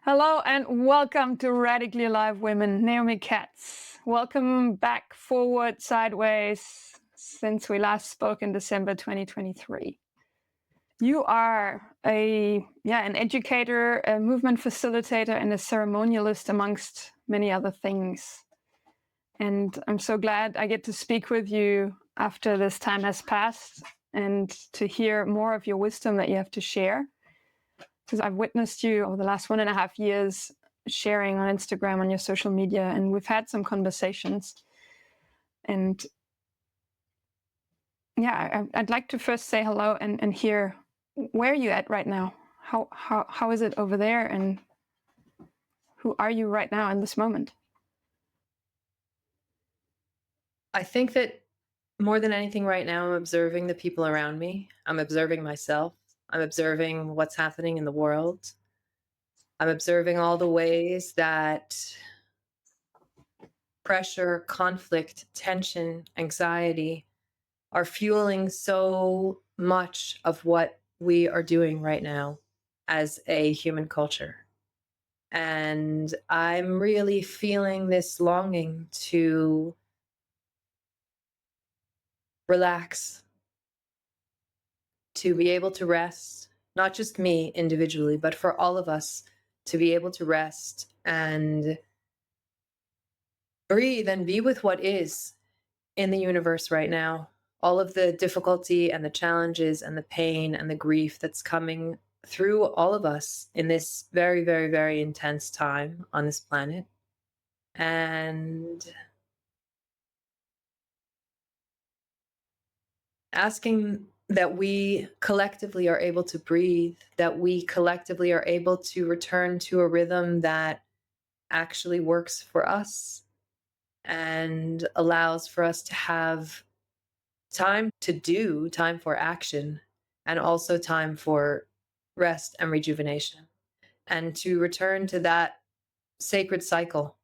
Hello and welcome to Radically Alive Women, Naomi Katz. Welcome back, forward, sideways, since we last spoke in December 2023. You are an educator, a movement facilitator, and a ceremonialist, amongst many other things. And I'm so glad I get to speak with you after this time has passed and to hear more of your wisdom that you have to share. Because I've witnessed you over the last 1.5 years sharing on Instagram, on your social media, and we've had some conversations. And yeah, I'd like to first say hello and hear, where are you at right now? How is it over there? And who are you right now in this moment? I think that more than anything right now, I'm observing the people around me. I'm observing myself. I'm observing what's happening in the world. I'm observing all the ways that pressure, conflict, tension, anxiety are fueling so much of what we are doing right now as a human culture. And I'm really feeling this longing to relax, to be able to rest, not just me individually, but for all of us to be able to rest and breathe and be with what is in the universe right now. All of the difficulty and the challenges and the pain and the grief that's coming through all of us in this very, very, very intense time on this planet. And asking that we collectively are able to breathe, that we collectively are able to return to a rhythm that actually works for us and allows for us to have time to do, time for action, and also time for rest and rejuvenation, and to return to that sacred cycle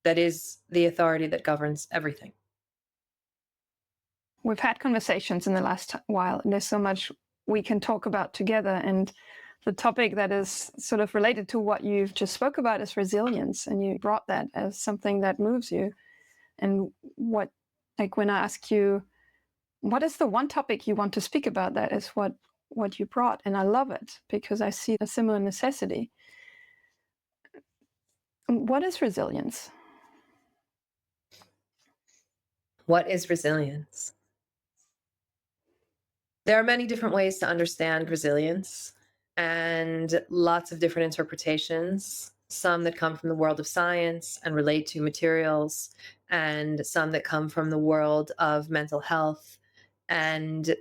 that is the authority that governs everything. We've had conversations in the last while, and there's so much we can talk about together. And the topic that is sort of related to what you've just spoke about is resilience. And you brought that as something that moves you. And what, like when I ask you, what is the one topic you want to speak about, that is what you brought. And I love it because I see a similar necessity. What is resilience? What is resilience? There are many different ways to understand resilience and lots of different interpretations, some that come from the world of science and relate to materials, and some that come from the world of mental health. And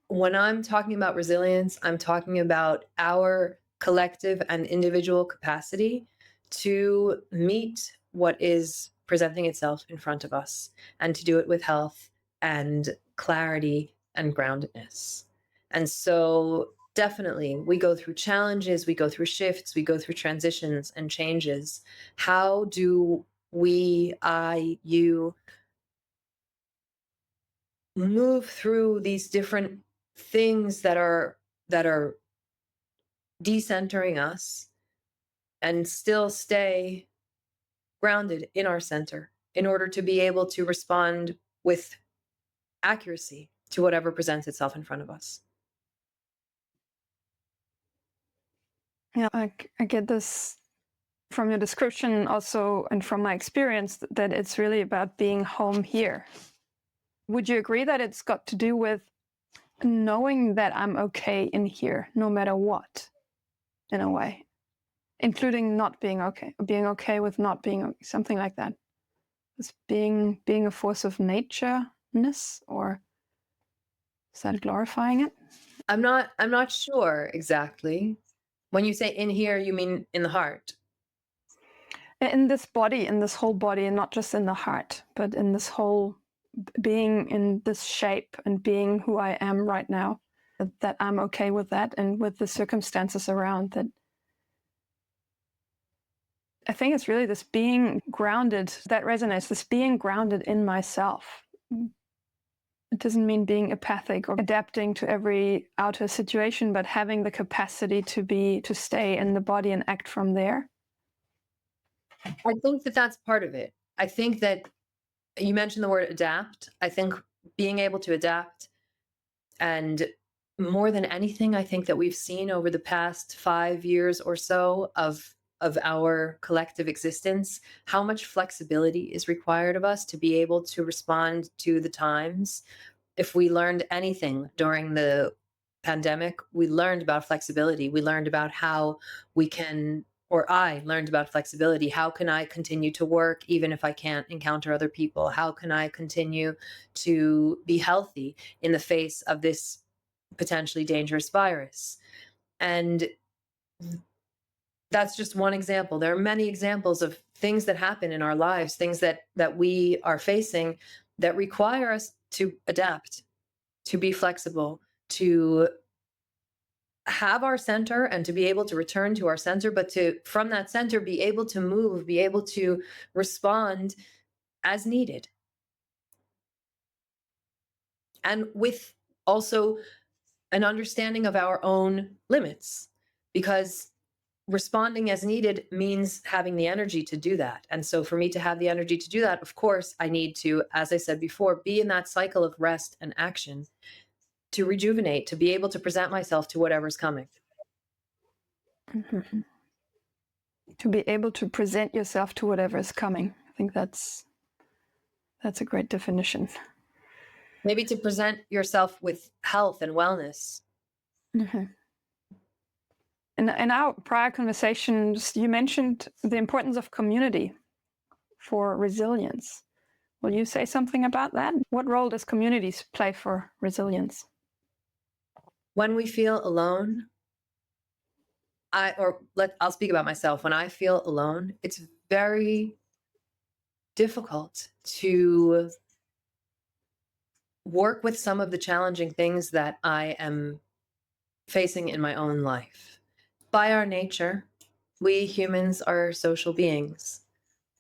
when I'm talking about resilience, I'm talking about our collective and individual capacity to meet what is presenting itself in front of us and to do it with health and clarity and groundedness. And so definitely we go through challenges, we go through shifts, we go through transitions and changes. How do we, you, move through these different things that are decentering us and still stay grounded in our center in order to be able to respond with accuracy to whatever presents itself in front of us? Yeah, I get this from your description also, and from my experience, that it's really about being home here. Would you agree that it's got to do with knowing that I'm okay in here, no matter what, in a way, including not being okay with not being okay, something like that? Is being a force of natureness, or is that glorifying it? I'm not sure exactly. When you say in here, you mean in the heart? In this body, in this whole body, and not just in the heart, but in this whole being, in this shape, and being who I am right now, that I'm okay with that, and with the circumstances around that. I think it's really this being grounded that resonates, this being grounded in myself. It doesn't mean being apathic or adapting to every outer situation, but having the capacity to stay in the body and act from there. I think that that's part of it. I think that you mentioned the word adapt. I think being able to adapt, and more than anything, I think that we've seen over the past 5 years or so of our collective existence, how much flexibility is required of us to be able to respond to the times. If we learned anything during the pandemic, we learned about flexibility. We learned about how we can, or I learned about flexibility. How can I continue to work even if I can't encounter other people? How can I continue to be healthy in the face of this potentially dangerous virus? And that's just one example. There are many examples of things that happen in our lives, things that we are facing that require us to adapt, to be flexible, to have our center and to be able to return to our center, but to, from that center, be able to move, be able to respond as needed. And with also an understanding of our own limits, because responding as needed means having the energy to do that. And so for me to have the energy to do that, of course, I need to, as I said before, be in that cycle of rest and action to rejuvenate, to be able to present myself to whatever's coming. Mm-hmm. To be able to present yourself to whatever is coming. I think that's a great definition. Maybe to present yourself with health and wellness. Mm-hmm. In our prior conversations, you mentioned the importance of community for resilience. Will you say something about that? What role does communities play for resilience? When we feel alone, I'll speak about myself. When I feel alone, it's very difficult to work with some of the challenging things that I am facing in my own life. By our nature, we humans are social beings.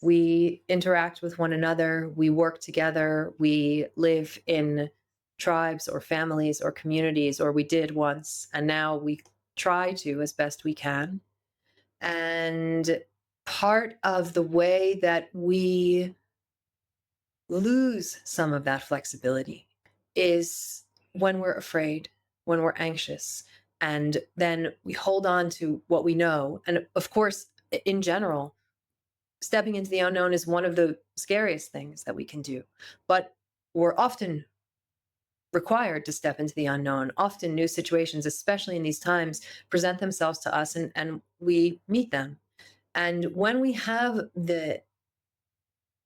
We interact with one another, we work together, we live in tribes or families or communities, or we did once, and now we try to as best we can. And part of the way that we lose some of that flexibility is when we're afraid, when we're anxious, and then we hold on to what we know. And of course, in general, stepping into the unknown is one of the scariest things that we can do. But we're often required to step into the unknown. Often new situations, especially in these times, present themselves to us, and we meet them. And when we have the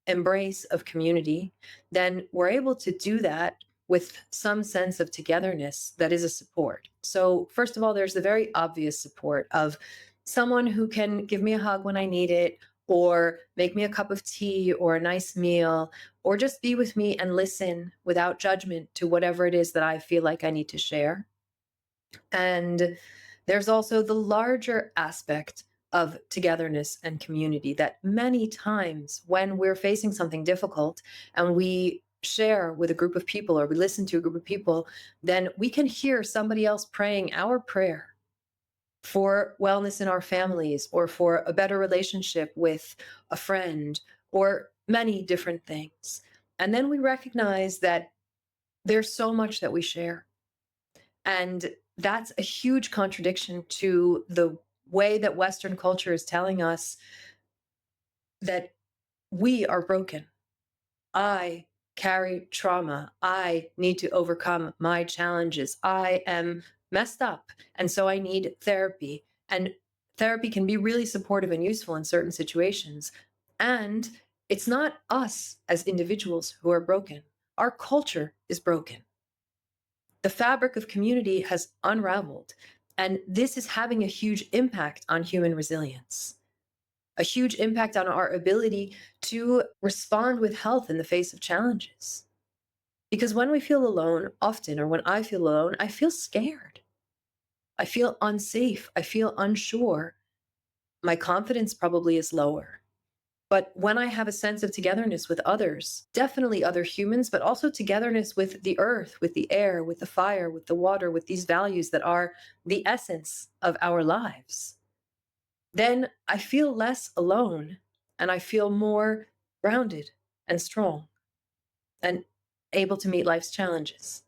embrace of community, then we're able to do that with some sense of togetherness that is a support. So, first of all, there's the very obvious support of someone who can give me a hug when I need it, or make me a cup of tea or a nice meal, or just be with me and listen without judgment to whatever it is that I feel like I need to share. And there's also the larger aspect of togetherness and community that many times when we're facing something difficult and we share with a group of people or we listen to a group of people, then we can hear somebody else praying our prayer for wellness in our families or for a better relationship with a friend or many different things. And then we recognize that there's so much that we share. And that's a huge contradiction to the way that Western culture is telling us that we are broken. I carry trauma. I need to overcome my challenges. I am messed up. And so I need therapy. And therapy can be really supportive and useful in certain situations. And it's not us as individuals who are broken. Our culture is broken. The fabric of community has unraveled. And this is having a huge impact on human resilience, a huge impact on our ability to respond with health in the face of challenges. Because when we feel alone, often, or when I feel alone, I feel scared. I feel unsafe. I feel unsure. My confidence probably is lower. But when I have a sense of togetherness with others, definitely other humans, but also togetherness with the earth, with the air, with the fire, with the water, with these values that are the essence of our lives, then I feel less alone and I feel more grounded and strong and able to meet life's challenges.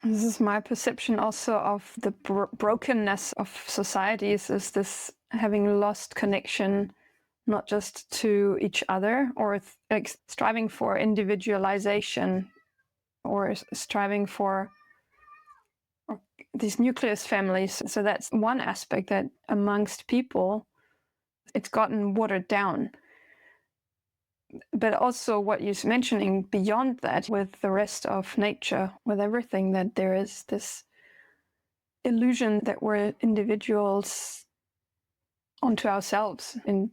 This is my perception also of the brokenness of societies, is this having lost connection, not just to each other, or like striving for individualization, or striving for these nucleus families. So that's one aspect, that amongst people, it's gotten watered down. But also what you're mentioning beyond that, with the rest of nature, with everything, that there is this illusion that we're individuals onto ourselves. And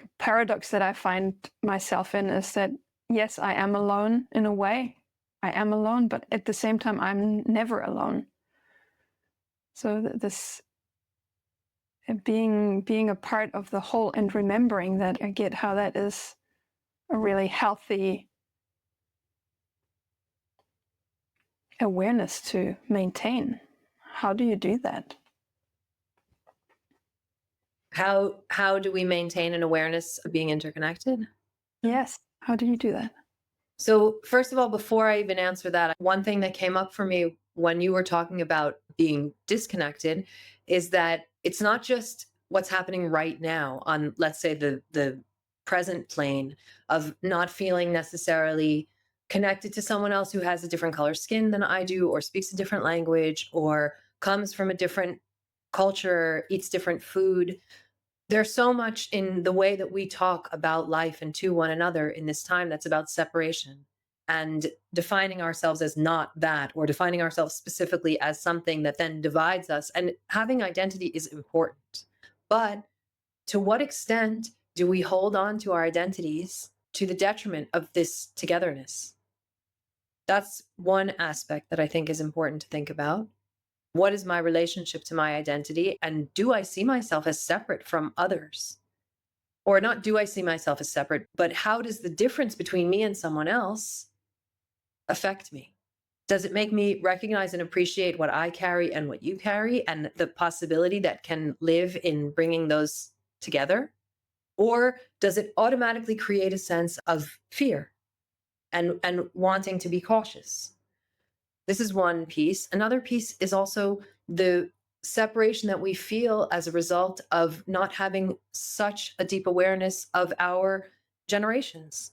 a paradox that I find myself in is that, yes, I am alone in a way. I am alone, but at the same time, I'm never alone. So this being a part of the whole and remembering that, I get how that is a really healthy awareness to maintain. How do you do that? How do we maintain an awareness of being interconnected? Yes. How do you do that? So, first of all, before I even answer that, one thing that came up for me when you were talking about being disconnected is that it's not just what's happening right now on, let's say, the present plane of not feeling necessarily connected to someone else who has a different color skin than I do, or speaks a different language, or comes from a different culture, eats different food. There's so much in the way that we talk about life and to one another in this time that's about separation and defining ourselves as not that, or defining ourselves specifically as something that then divides us. And having identity is important. But to what extent do we hold on to our identities to the detriment of this togetherness? That's one aspect that I think is important to think about. What is my relationship to my identity? And do I see myself as separate from others? Or not, do I see myself as separate, but how does the difference between me and someone else affect me? Does it make me recognize and appreciate what I carry and what you carry, and the possibility that can live in bringing those together? Or does it automatically create a sense of fear and wanting to be cautious? This is one piece. Another piece is also the separation that we feel as a result of not having such a deep awareness of our generations.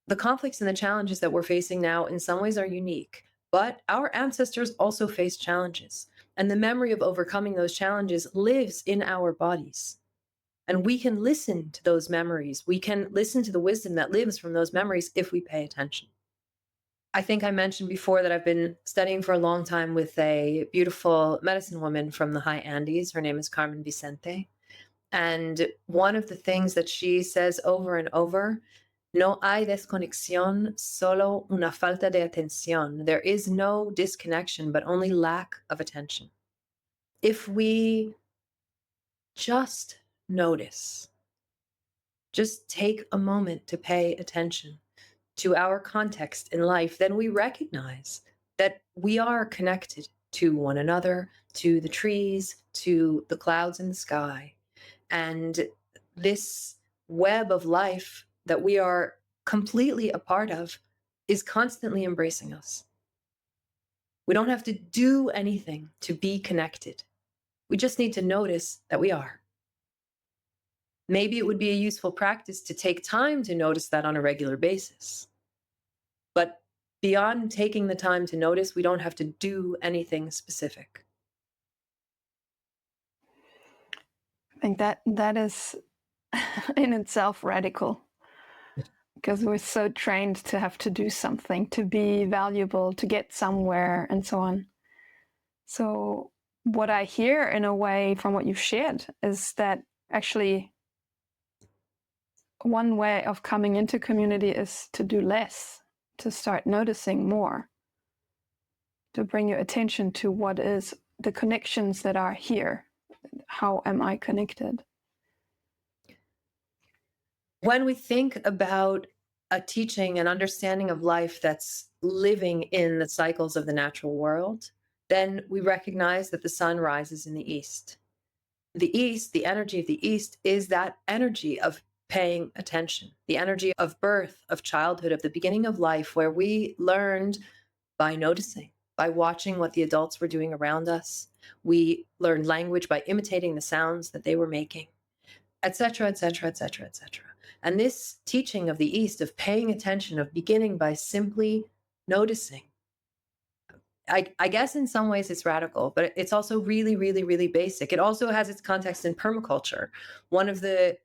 The conflicts and the challenges that we're facing now, in some ways, are unique, but our ancestors also faced challenges. And the memory of overcoming those challenges lives in our bodies. And we can listen to those memories. We can listen to the wisdom that lives from those memories if we pay attention. I think I mentioned before that I've been studying for a long time with a beautiful medicine woman from the high Andes. Her name is Carmen Vicente. And one of the things that she says over and over, no hay desconexión, solo una falta de atención. There is no disconnection, but only lack of attention. If we just notice, just take a moment to pay attention to our context in life, then we recognize that we are connected to one another, to the trees, to the clouds in the sky. And this web of life that we are completely a part of is constantly embracing us. We don't have to do anything to be connected. We just need to notice that we are. Maybe it would be a useful practice to take time to notice that on a regular basis. But beyond taking the time to notice, we don't have to do anything specific. I think that is in itself radical, because we're so trained to have to do something, to be valuable, to get somewhere, and so on. So what I hear in a way from what you've shared is that actually one way of coming into community is to do less, to start noticing more, to bring your attention to what is the connections that are here. How am I connected? When we think about a teaching and understanding of life that's living in the cycles of the natural world, then we recognize that the sun rises in the east. The east, the energy of the east, is that energy of paying attention, the energy of birth, of childhood, of the beginning of life, where we learned by noticing, by watching what the adults were doing around us. We learned language by imitating the sounds that they were making, etc., etc., etc., etc. And this teaching of the East, of paying attention, of beginning by simply noticing, I guess in some ways it's radical, but it's also really, really, really basic. It also has its context in permaculture. One of the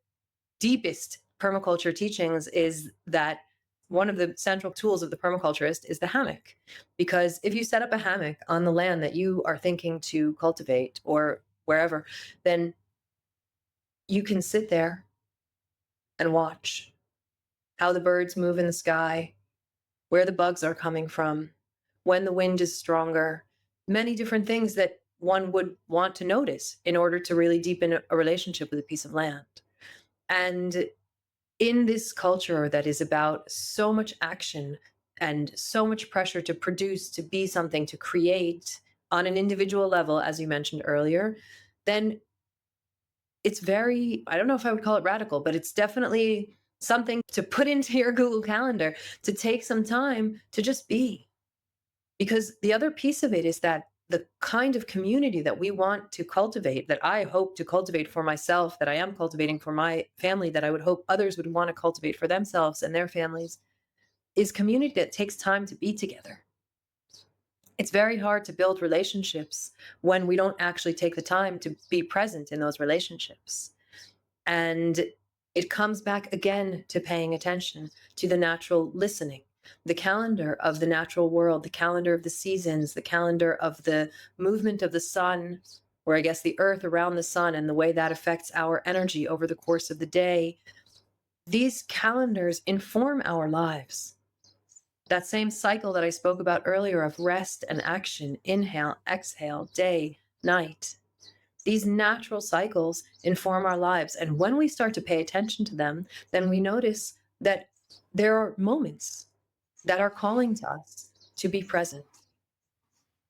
deepest permaculture teachings is that one of the central tools of the permaculturist is the hammock. Because if you set up a hammock on the land that you are thinking to cultivate or wherever, then you can sit there and watch how the birds move in the sky, where the bugs are coming from, when the wind is stronger, many different things that one would want to notice in order to really deepen a relationship with a piece of land. And in this culture that is about so much action and so much pressure to produce, to be something, to create on an individual level, as you mentioned earlier, then it's very, I don't know if I would call it radical, but it's definitely something to put into your Google Calendar, to take some time to just be. Because the other piece of it is that the kind of community that we want to cultivate, that I hope to cultivate for myself, that I am cultivating for my family, that I would hope others would want to cultivate for themselves and their families, is community that takes time to be together. It's very hard to build relationships when we don't actually take the time to be present in those relationships. And it comes back again to paying attention to the natural listening, the calendar of the natural world, the calendar of the seasons, the calendar of the movement of the sun, or I guess the earth around the sun and the way that affects our energy over the course of the day. These calendars inform our lives. That same cycle that I spoke about earlier of rest and action, inhale, exhale, day, night. These natural cycles inform our lives. And when we start to pay attention to them, then we notice that there are moments that are calling to us to be present.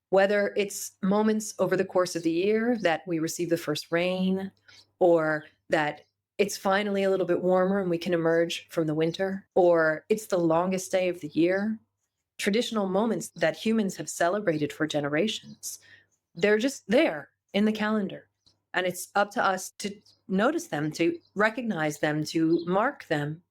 Whether it's moments over the course of the year that we receive the first rain, or that it's finally a little bit warmer and we can emerge from the winter, or it's the longest day of the year. Traditional moments that humans have celebrated for generations, they're just there in the calendar. And it's up to us to notice them, to recognize them, to mark them.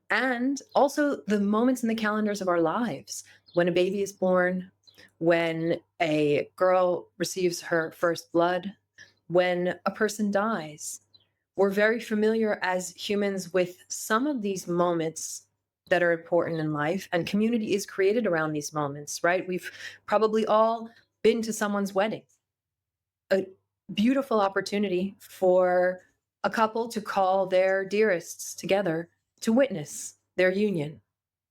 And also the moments in the calendars of our lives, when a baby is born, when a girl receives her first blood, when a person dies. We're very familiar as humans with some of these moments that are important in life, and community is created around these moments, right? We've probably all been to someone's wedding, a beautiful opportunity for a couple to call their dearests together to witness their union.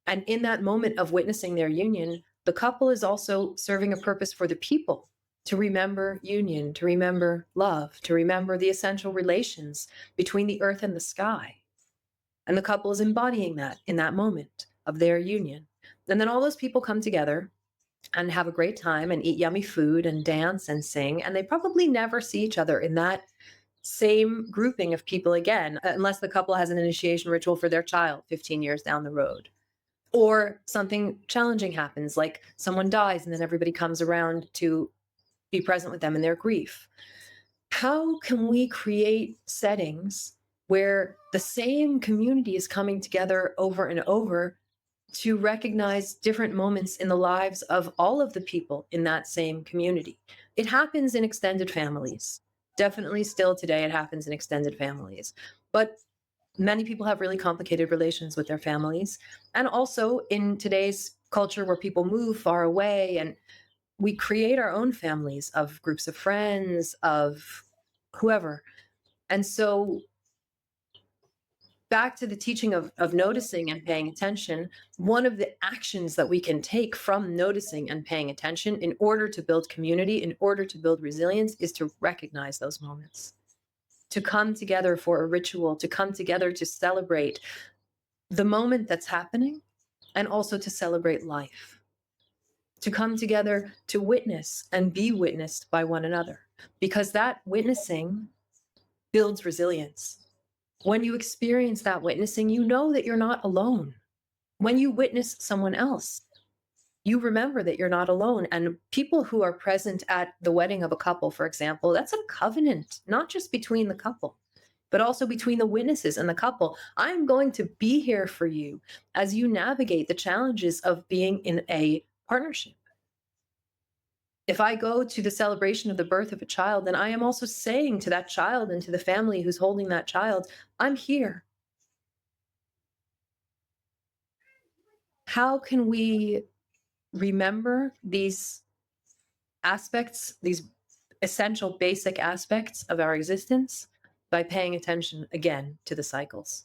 And in that moment of witnessing their union, the couple is also serving a purpose for the people to remember union, to remember love, to remember the essential relations between the earth and the sky. And the couple is embodying that in that moment of their union. And then all those people come together and have a great time and eat yummy food and dance and sing. And they probably never see each other in that same grouping of people again, unless the couple has an initiation ritual for their child 15 years down the road. Or something challenging happens, like someone dies and then everybody comes around to be present with them in their grief. How can we create settings where the same community is coming together over and over to recognize different moments in the lives of all of the people in that same community? It happens in extended families. Definitely still today, it happens in extended families. But many people have really complicated relations with their families. And also in today's culture where people move far away and we create our own families of groups of friends, of whoever. And so back to the teaching of noticing and paying attention, one of the actions that we can take from noticing and paying attention in order to build community, in order to build resilience, is to recognize those moments. to come together for a ritual, to come together to celebrate the moment that's happening, and also to celebrate life, to come together to witness and be witnessed by one another, because that witnessing builds resilience. When you experience that witnessing, you know that you're not alone. When you witness someone else, you remember that you're not alone. And people who are present at the wedding of a couple, for example, that's a covenant, not just between the couple, but also between the witnesses and the couple. I'm going to be here for you as you navigate the challenges of being in a partnership. If I go to the celebration of the birth of a child, then I am also saying to that child and to the family who's holding that child, I'm here. How can we remember these aspects, these essential basic aspects of our existence? By paying attention again to the cycles.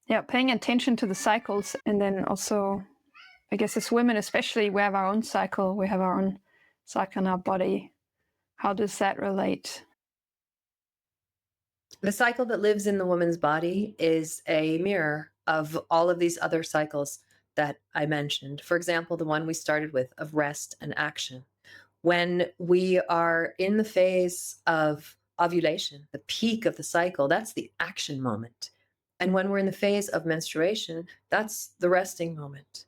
Yeah, paying attention to the cycles, and then also, I guess as women especially, we have our own cycle, we have our own cycle in our body. How does that relate? The cycle that lives in the woman's body is a mirror of all of these other cycles that I mentioned. For example, the one we started with of rest and action. When we are in the phase of ovulation, the peak of the cycle, that's the action moment. And when we're in the phase of menstruation, that's the resting moment.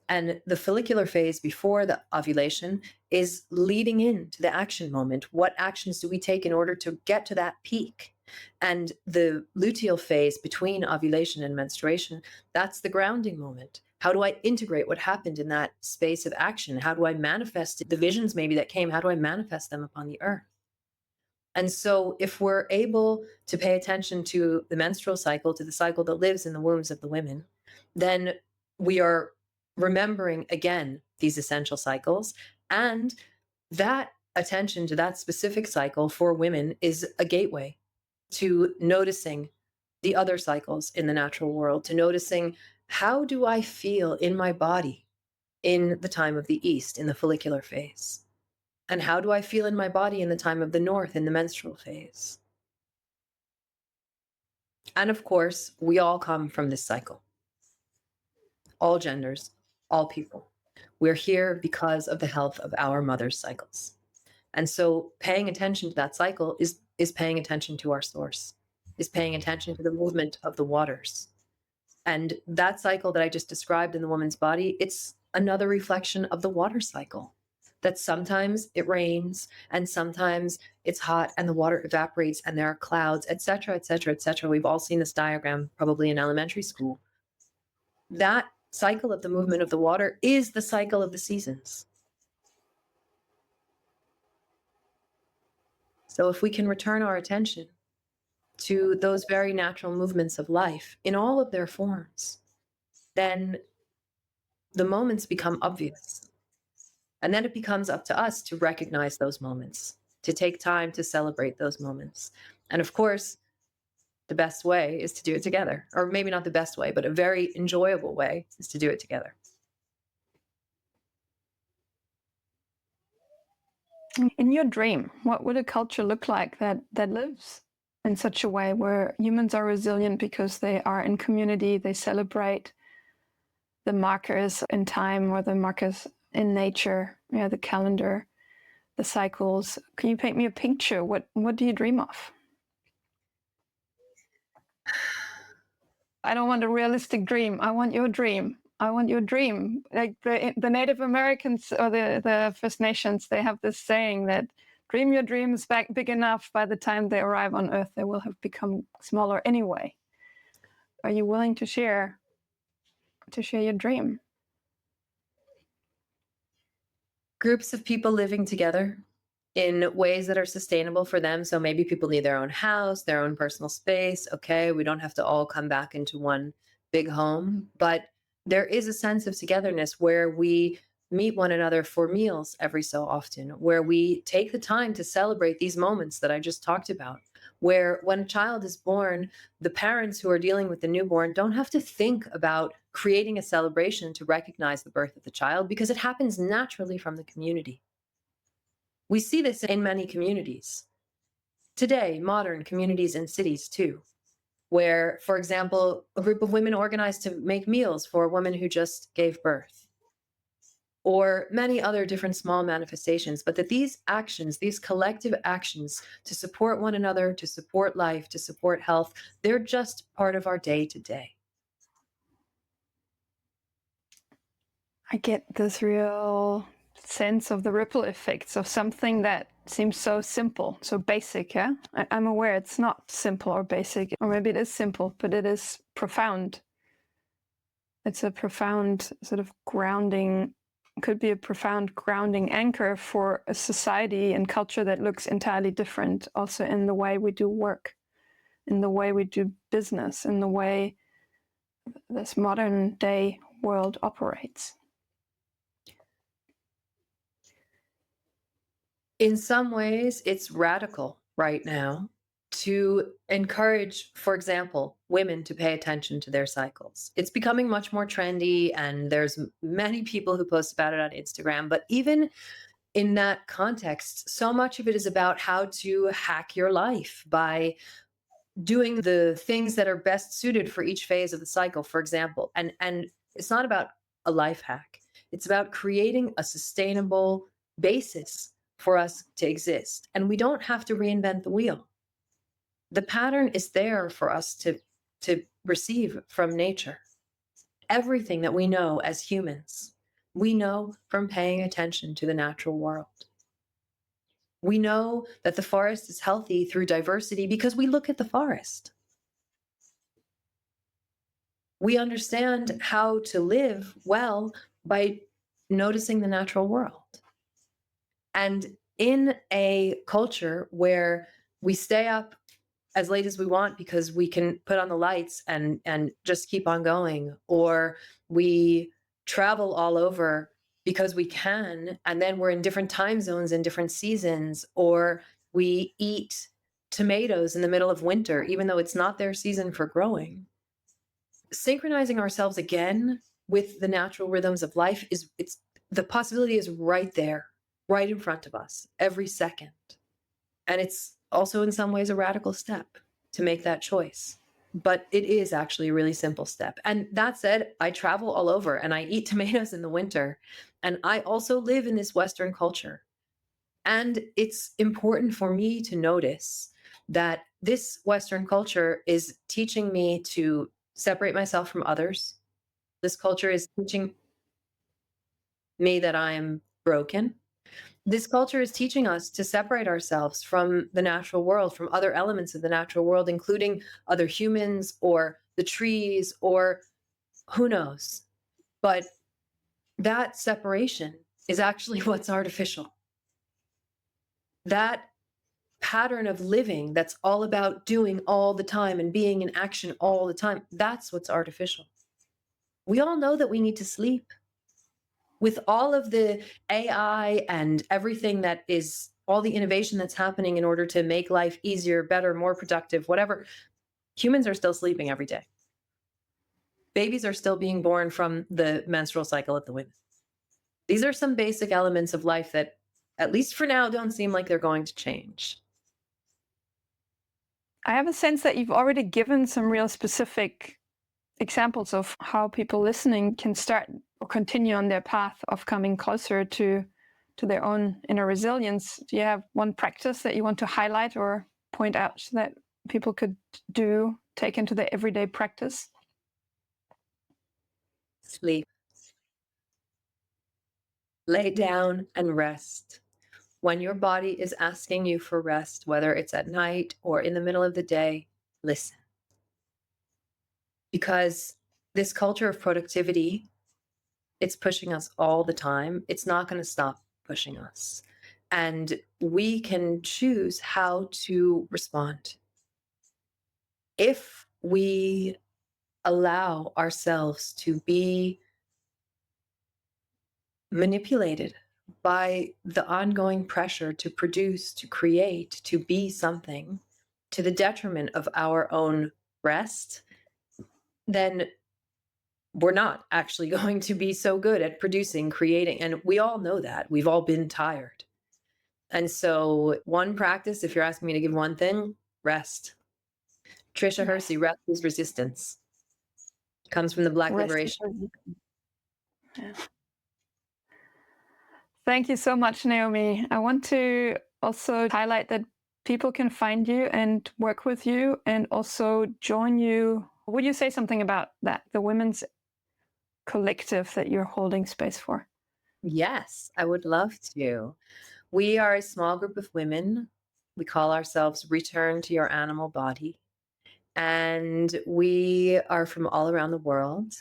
And the follicular phase before the ovulation is leading into the action moment. What actions do we take in order to get to that peak? And the luteal phase between ovulation and menstruation, that's the grounding moment. How do I integrate what happened in that space of action? How do I manifest the visions maybe that came? How do I manifest them upon the earth? And so, if we're able to pay attention to the menstrual cycle, to the cycle that lives in the wombs of the women, then we are remembering again these essential cycles. And that attention to that specific cycle for women is a gateway to noticing the other cycles in the natural world, to noticing how do I feel in my body in the time of the east, in the follicular phase? And how do I feel in my body in the time of the north, in the menstrual phase? And of course, we all come from this cycle. All genders, all people. We're here because of the health of our mother's cycles. And so paying attention to that cycle is paying attention to our source, is paying attention to the movement of the waters. And that cycle that I just described in the woman's body, it's another reflection of the water cycle. That sometimes it rains and sometimes it's hot and the water evaporates and there are clouds, et cetera, et cetera, et cetera. We've all seen this diagram probably in elementary school. That cycle of the movement of the water is the cycle of the seasons. So if we can return our attention to those very natural movements of life in all of their forms, then the moments become obvious. And then it becomes up to us to recognize those moments, to take time to celebrate those moments. And of course, the best way is to do it together. Or maybe not the best way, but a very enjoyable way is to do it together. In your dream, what would a culture look like that lives in such a way where humans are resilient because they are in community, they celebrate the markers in time or the markers in nature, the calendar, the cycles? Can you paint me a picture? What do you dream of? I don't want a realistic dream. I want your dream. I want your dream. Like the Native Americans or the First Nations, they have this saying that dream your dreams big enough. By the time they arrive on Earth, they will have become smaller anyway. Are you willing to share your dream? Groups of people living together in ways that are sustainable for them. So maybe people need their own house, their own personal space. Okay, we don't have to all come back into one big home, but there is a sense of togetherness where we meet one another for meals every so often, where we take the time to celebrate these moments that I just talked about, where when a child is born, the parents who are dealing with the newborn don't have to think about creating a celebration to recognize the birth of the child because it happens naturally from the community. We see this in many communities. Today, modern communities in cities too, where, for example, a group of women organized to make meals for a woman who just gave birth, or many other different small manifestations, but that these actions, these collective actions to support one another, to support life, to support health, they're just part of our day to day. I get this real sense of the ripple effects of something that seems so simple, so basic. Yeah, I'm aware it's not simple or basic, or maybe it is simple, but it is profound. It's a profound sort of grounding, could be a profound grounding anchor for a society and culture that looks entirely different, also in the way we do work, in the way we do business, in the way this modern day world operates. In some ways, it's radical right now to encourage, for example, women to pay attention to their cycles. It's becoming much more trendy, and there's many people who post about it on Instagram. But even in that context, so much of it is about how to hack your life by doing the things that are best suited for each phase of the cycle, for example. And it's not about a life hack. It's about creating a sustainable basis for us to exist. And we don't have to reinvent the wheel. The pattern is there for us to receive from nature. Everything that we know as humans, we know from paying attention to the natural world. We know that the forest is healthy through diversity because we look at the forest. We understand how to live well by noticing the natural world. And in a culture where we stay up as late as we want because we can put on the lights and just keep on going, or we travel all over because we can, and then we're in different time zones and different seasons, or we eat tomatoes in the middle of winter even though it's not their season for growing. Synchronizing ourselves again with the natural rhythms of life it's the possibility is right there, right in front of us every second. And it's also in some ways a radical step to make that choice. But it is actually a really simple step. And that said, I travel all over and I eat tomatoes in the winter. And I also live in this Western culture. And it's important for me to notice that this Western culture is teaching me to separate myself from others. This culture is teaching me that I am broken. This culture is teaching us to separate ourselves from the natural world, from other elements of the natural world, including other humans or the trees or who knows. But that separation is actually what's artificial. That pattern of living that's all about doing all the time and being in action all the time, that's what's artificial. We all know that we need to sleep. With all of the AI and everything that is all the innovation that's happening in order to make life easier, better, more productive, whatever, humans are still sleeping every day. Babies are still being born from the menstrual cycle of the women. These are some basic elements of life that, at least for now, don't seem like they're going to change. I have a sense that you've already given some real specific examples of how people listening can start or continue on their path of coming closer to their own inner resilience. Do you have one practice that you want to highlight or point out so that people could take into their everyday practice? Sleep. Lay down and rest. When your body is asking you for rest, whether it's at night or in the middle of the day, listen. Because this culture of productivity, it's pushing us all the time. It's not going to stop pushing us. And we can choose how to respond. If we allow ourselves to be manipulated by the ongoing pressure to produce, to create, to be something to the detriment of our own rest, then we're not actually going to be so good at producing, creating. And we all know that. We've all been tired. And so, one practice, if you're asking me to give one thing, rest. Trisha Yes. Hersey, rest is resistance. Comes from the Black Rest is liberation. yeah. Thank you so much, Naomi. I want to also highlight that people can find you and work with you and also join you. Would you say something about that, the women's collective that you're holding space for? Yes, I would love to. We are a small group of women. We call ourselves Return to Your Animal Body. And we are from all around the world.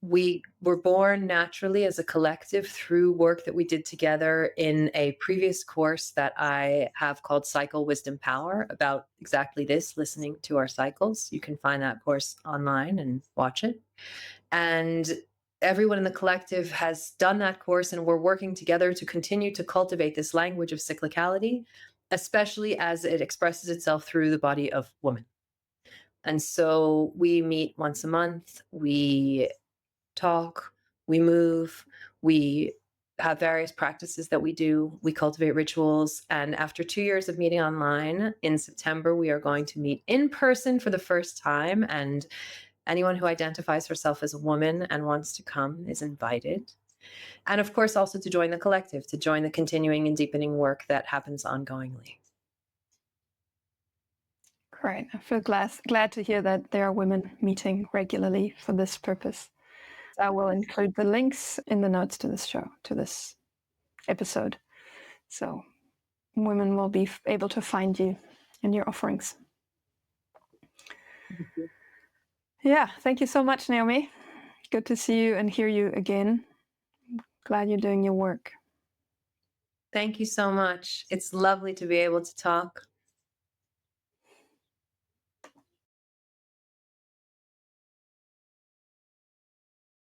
We were born naturally as a collective through work that we did together in a previous course that I have called Cycle Wisdom Power, about exactly this, listening to our cycles. You can find that course online and watch it. And everyone in the collective has done that course, and we're working together to continue to cultivate this language of cyclicality, especially as it expresses itself through the body of woman. And so we meet once a month. We talk, we move, we have various practices that we do, we cultivate rituals. And after 2 years of meeting online, in September, we are going to meet in person for the first time. And anyone who identifies herself as a woman and wants to come is invited. And of course, also to join the collective, to join the continuing and deepening work that happens ongoingly. Great. I feel glad to hear that there are women meeting regularly for this purpose. I will include the links in the notes to this show, to this episode. So women will be able to find you and your offerings. Yeah, thank you so much, Naomi. Good to see you and hear you again. Glad you're doing your work. Thank you so much. It's lovely to be able to talk.